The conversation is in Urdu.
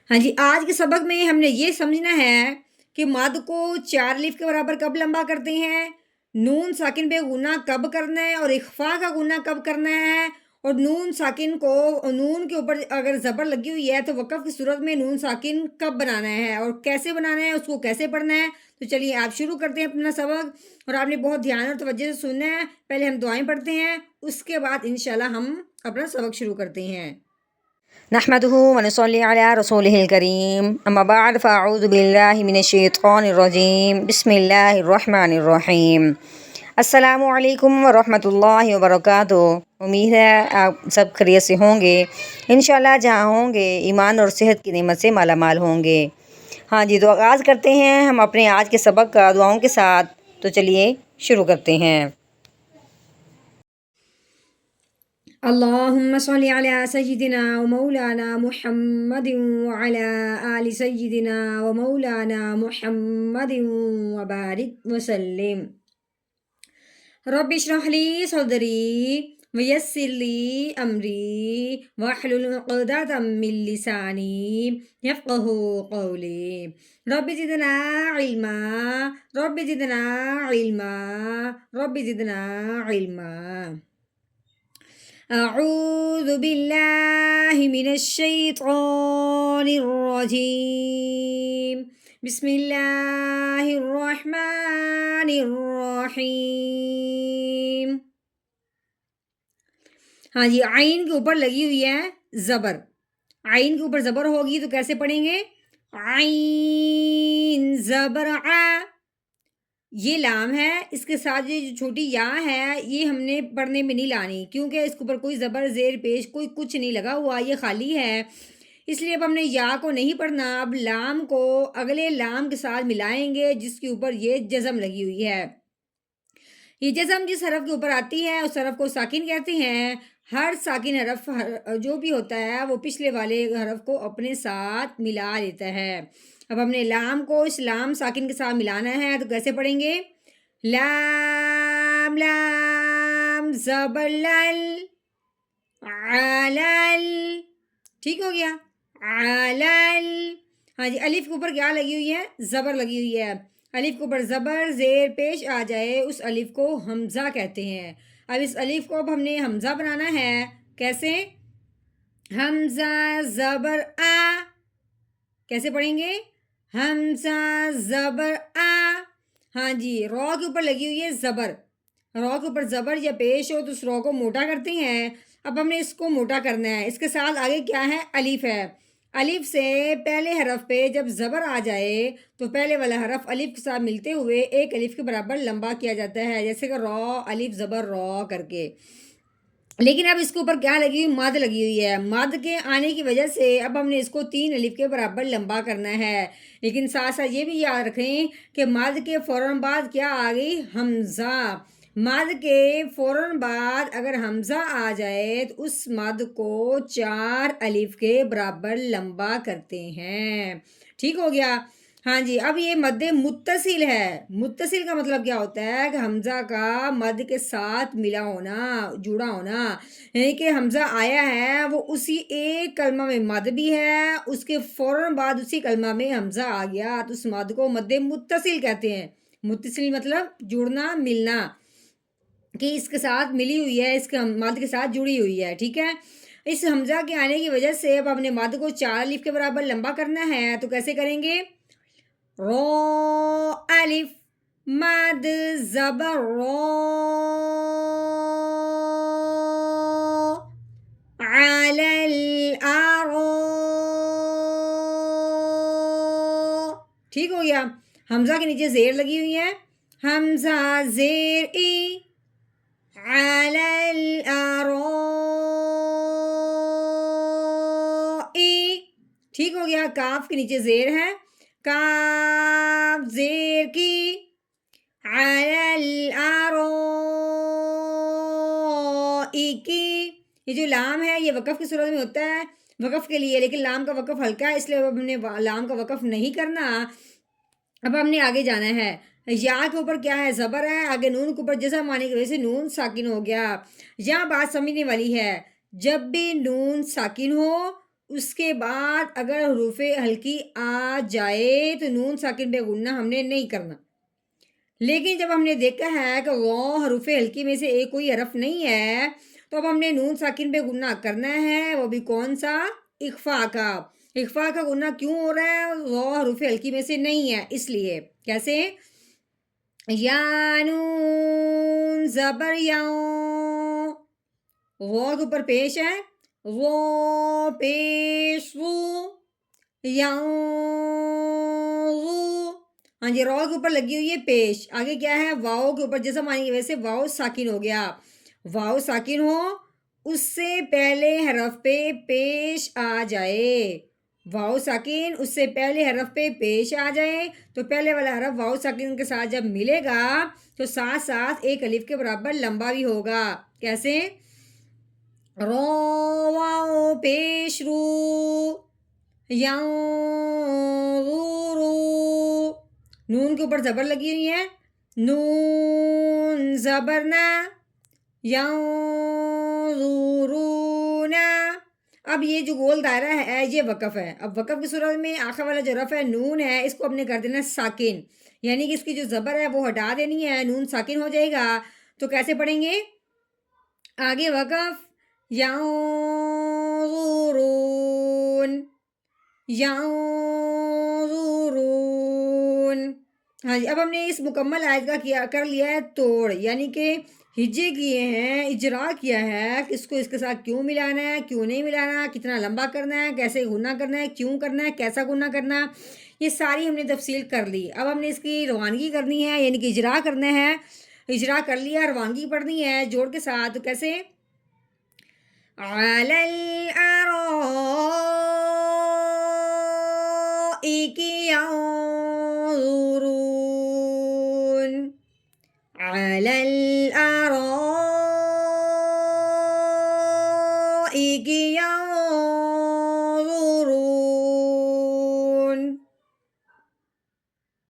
ہاں جی، آج کے سبق میں ہم نے یہ سمجھنا ہے کہ مد کو 4 الف کے برابر کب لمبا کرتے ہیں، نون ساکن پہ غنہ کب کرنا ہے اور اخفا کا غنہ کب کرنا ہے، اور نون ساکن کو نون کے اوپر اگر زبر لگی ہوئی ہے تو وقف کی صورت میں نون ساکن کب بنانا ہے اور کیسے بنانا ہے، اس کو کیسے پڑھنا ہے۔ تو چلیے آپ شروع کرتے ہیں اپنا سبق، اور آپ نے بہت دھیان اور توجہ سے سننا ہے۔ پہلے ہم دعائیں پڑھتے ہیں، اس کے بعد انشاءاللہ ہم اپنا سبق شروع کرتے ہیں۔ نحمده ونصلي على رسوله الكريم اما بعد فاعوذ بالله من الشیطان الرجیم بسم اللہ الرحمن الرحیم۔ السلام علیکم ورحمۃ اللہ وبرکاتہ۔ امید ہے آپ سب خیریت سے ہوں گے، انشاءاللہ جہاں ہوں گے ایمان اور صحت کی نعمت سے مالا مال ہوں گے۔ ہاں جی، تو آغاز کرتے ہیں ہم اپنے آج کے سبق کا دعاؤں کے ساتھ۔ تو چلیے شروع کرتے ہیں۔ اللهم صل على سيدنا ومولانا محمد وعلى آل سيدنا ومولانا محمد وبارك وسلم۔ رب اشرح لي صدري ويسر لي أمري واحلل عقدة من لساني يفقه قولي۔ رب زدنا علما رب زدنا علما رب زدنا علما۔ أعوذ بالله من الشيطان الرجيم بسم الله الرحمن الرحیم۔ ہاں جی، عین کے اوپر لگی ہوئی ہے زبر، عین کے اوپر زبر ہوگی تو کیسے پڑھیں گے؟ عین زبر ع، یہ لام ہے، اس کے ساتھ یہ جو چھوٹی یا ہے یہ ہم نے پڑھنے میں نہیں لانی، کیونکہ اس کے اوپر کوئی زبر زیر پیش کوئی کچھ نہیں لگا ہوا، یہ خالی ہے، اس لیے اب ہم نے یا کو نہیں پڑھنا، اب لام کو اگلے لام کے ساتھ ملائیں گے جس کے اوپر یہ جزم لگی ہوئی ہے۔ یہ جزم جس حرف کے اوپر آتی ہے اس حرف کو ساکن کہتے ہیں۔ ہر ساکن حرف جو بھی ہوتا ہے وہ پچھلے والے حرف کو اپنے ساتھ ملا لیتا ہے۔ اب ہم نے لام کو اس لام ساکن کے ساتھ ملانا ہے، تو کیسے پڑھیں گے؟ لام لام زبر لل علل، ٹھیک ہو گیا؟ علل۔ ہاں جی، الف کے اوپر کیا لگی ہوئی ہے؟ زبر لگی ہوئی ہے۔ الف کے اوپر زبر زیر پیش آ جائے اس الف کو حمزہ کہتے ہیں۔ اب اس الف کو اب ہم نے حمزہ بنانا ہے، کیسے؟ حمزہ زبر آ، کیسے پڑھیں گے؟ حمزہ زبر آ۔ ہاں جی، رو کے اوپر لگی ہوئی ہے زبر، رو کے اوپر زبر یا پیش ہو تو اس رو کو موٹا کرتے ہیں۔ اب ہم نے اس کو موٹا کرنا ہے، اس کے ساتھ آگے کیا ہے؟ الف ہے۔ الف سے پہلے حرف پہ جب زبر آ جائے تو پہلے والا حرف الف کے ساتھ ملتے ہوئے ایک الف کے برابر لمبا کیا جاتا ہے، جیسے کہ رو الف زبر رو کر کے۔ لیکن اب اس کے اوپر کیا لگی ہوئی؟ مد لگی ہوئی ہے، مد کے آنے کی وجہ سے اب ہم نے اس کو 3 الف کے برابر لمبا کرنا ہے۔ لیکن ساتھ ساتھ یہ بھی یاد رکھیں کہ مد کے فوراً بعد کیا آ گئی؟ حمزہ۔ مد کے فوراً بعد اگر حمزہ آ جائے تو اس مد کو 4 الف کے برابر لمبا کرتے ہیں، ٹھیک ہو گیا؟ ہاں جی، اب یہ مد متصل ہے۔ متصل کا مطلب کیا ہوتا ہے؟ کہ حمزہ کا مد کے ساتھ ملا ہونا، جڑا ہونا، یعنی کہ حمزہ آیا ہے وہ اسی ایک کلمہ میں مد بھی ہے، اس کے فوراً بعد اسی کلمہ میں حمزہ آ گیا تو اس مد کو مد متصل کہتے ہیں۔ متصل مطلب جڑنا، ملنا، کہ اس کے ساتھ ملی ہوئی ہے، اس کے مد کے ساتھ جڑی ہوئی ہے، ٹھیک ہے؟ اس حمزہ کے آنے کی وجہ سے اب ہم نے مد کو 4 الف کے برابر لمبا کرنا ہے، تو کیسے کریں گے؟ رو الف مد زبر رو، علل آرو، ٹھیک ہو گیا؟ حمزہ کے نیچے زیر لگی ہوئی ہے، حمزہ زیر ای، علل آرو ای، ٹھیک ہو گیا؟ کاف کے نیچے زیر ہے، کاف زیر کی، علل آرو ای کی۔ یہ جو لام ہے یہ وقف کی صورت میں ہوتا ہے، وقف کے لیے، لیکن لام کا وقف ہلکا ہے اس لیے اب ہم نے لام کا وقف نہیں کرنا۔ اب ہم نے آگے جانا ہے، یا کے اوپر کیا ہے؟ زبر ہے، آگے نون کے اوپر جزم آنے کی وجہ سے نون ساکن ہو گیا۔ یہاں بات سمجھنے والی ہے، جب بھی نون ساکن ہو اس کے بعد اگر حروف ہلکی آ جائے تو نون ساکن پہ غنہ ہم نے نہیں کرنا، لیکن جب ہم نے دیکھا ہے کہ وہ حروف ہلکی میں سے ایک کوئی حرف نہیں ہے تو اب ہم نے نون ساکن پہ غنہ کرنا ہے، وہ بھی کون سا؟ اخفا کا۔ اخفا کا غنہ کیوں ہو رہا ہے؟ وہ حروف ہلکی میں سے نہیں ہے اس لیے۔ کیسے؟ یا نون زبر یاؤں، وہ کے اوپر پیش ہے، وہ پیش وہ، یاؤں وہ، ہاں جی، رو کے اوپر لگی ہوئی ہے پیش، آگے کیا ہے؟ واؤ کے اوپر جیسا مانی کی وجہ سے واؤ ساکن ہو گیا، واؤ ساکن ہو اس سے پہلے حرف پہ پیش آ جائے، واؤ ساکن اس سے پہلے حرف پہ پیش آ جائے تو پہلے والا حرف واؤ ساکن کے ساتھ جب ملے گا تو ساتھ ساتھ ایک الف کے برابر لمبا بھی ہوگا۔ کیسے؟ رو واؤ پیش رو، یاؤں رو، نون کے اوپر زبر لگی ہوئی ہے، نون زبر نا، ینظرون۔ اب یہ جو گول دائرہ ہے یہ وقف ہے، اب وقف کی صورت میں آخر والا جو رف ہے نون ہے اس کو ہم نے کر دینا ساکن، یعنی کہ اس کی جو زبر ہے وہ ہٹا دینی ہے، نون ساکن ہو جائے گا۔ تو کیسے پڑھیں گے؟ آگے وقف، ینظرون، ینظرون۔ ہاں جی، اب ہم نے اس مکمل آیت کا کر لیا ہے توڑ، یعنی کہ ہجے کیے ہیں، اجرا کیا ہے کہ اس کو اس کے ساتھ کیوں ملانا ہے، کیوں نہیں ملانا، کتنا لمبا کرنا ہے، کیسے گنا کرنا ہے، کیوں کرنا ہے، کیسا گنا کرنا ہے، یہ ساری ہم نے تفصیل کر لی۔ اب ہم نے اس کی روانگی کرنی ہے، یعنی کہ اجرا کرنا ہے، اجرا کر لیا، روانگی پڑھنی ہے جوڑ کے ساتھ۔ کیسے؟ علی الارائک ینظرون، علی الارائک ینظرون،